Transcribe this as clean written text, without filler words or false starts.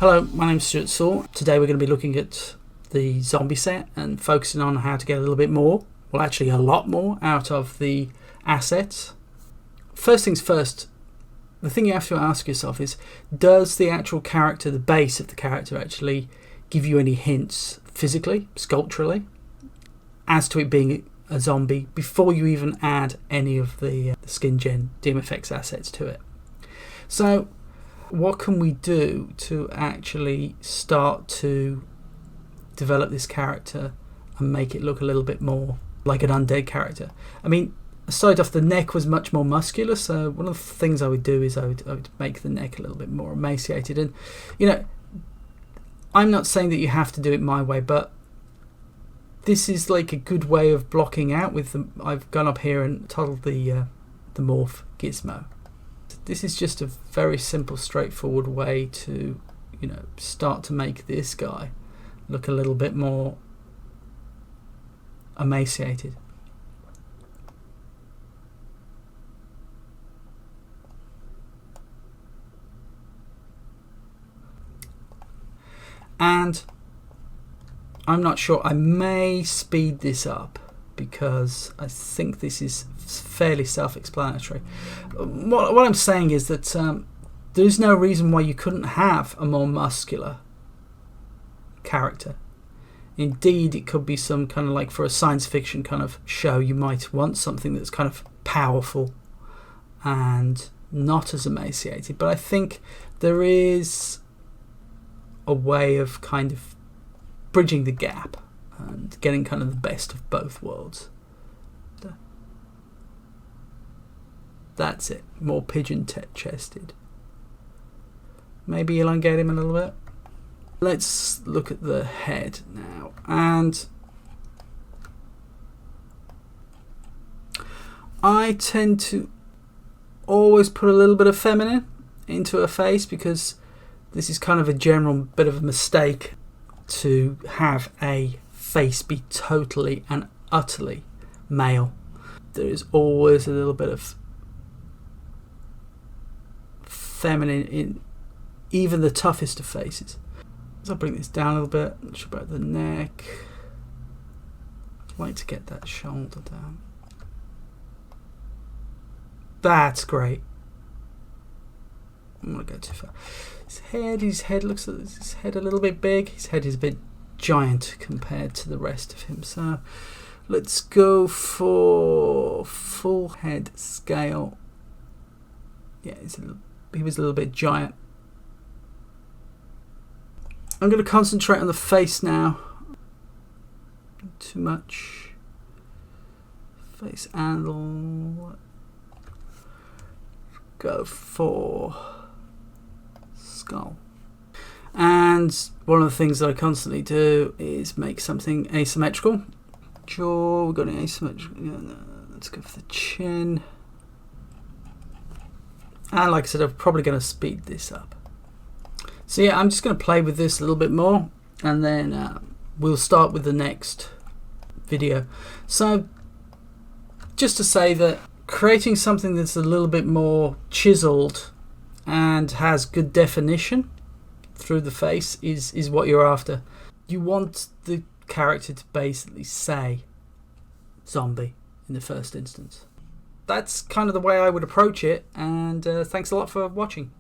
Hello, my name's Stuart Sewell. Today we're going to be looking at the zombie set and focusing on how to get a little bit more, well actually a lot more, out of the assets. First things first, the thing you have to ask yourself is, does the actual character, the base of the character, actually give you any hints physically, sculpturally, as to it being a zombie before you even add any of the SkinGen DMFX assets to it? So what can we do to actually start to develop this character and make it look a little bit more like an undead character? I mean, aside off, the neck was much more muscular, so one of the things I would do is I would make the neck a little bit more emaciated. And you know, I'm not saying that you have to do it my way, but this is like a good way of blocking out with the, I've gone up here and titled the morph gizmo. This is just a very simple, straightforward way to, you know, start to make this guy look a little bit more emaciated. And I'm not sure, I may speed this up because I think this is fairly self-explanatory. What I'm saying is that there's no reason why you couldn't have a more muscular character. Indeed, it could be some kind of, like, for a science fiction kind of show, you might want something that's kind of powerful and not as emaciated. But I think there is a way of kind of bridging the gap and getting kind of the best of both worlds. That's it. More pigeon-chested. Maybe elongate him a little bit. Let's look at the head now. And I tend to always put a little bit of feminine into a face, because this is kind of a general bit of a mistake to have a face be totally and utterly male. There is always a little bit of feminine in even the toughest of faces. So I'll bring this down a little bit, show about the neck. I'd like to get that shoulder down. That's great. I'm gonna go too far. His head looks, his head a little bit big. His head is a bit giant compared to the rest of him. So let's go for full head scale. Yeah, he was a little bit giant. I'm going to concentrate on the face now. Too much. Face angle. Go for skull. And one of the things that I constantly do is make something asymmetrical. Jaw, we've got an asymmetrical. Let's go for the chin. And like I said, I'm probably going to speed this up. So yeah, I'm just going to play with this a little bit more, and then we'll start with the next video. So just to say that creating something that's a little bit more chiseled and has good definition through the face is what you're after. You want the character to basically say zombie in the first instance. That's kind of the way I would approach it, and thanks a lot for watching.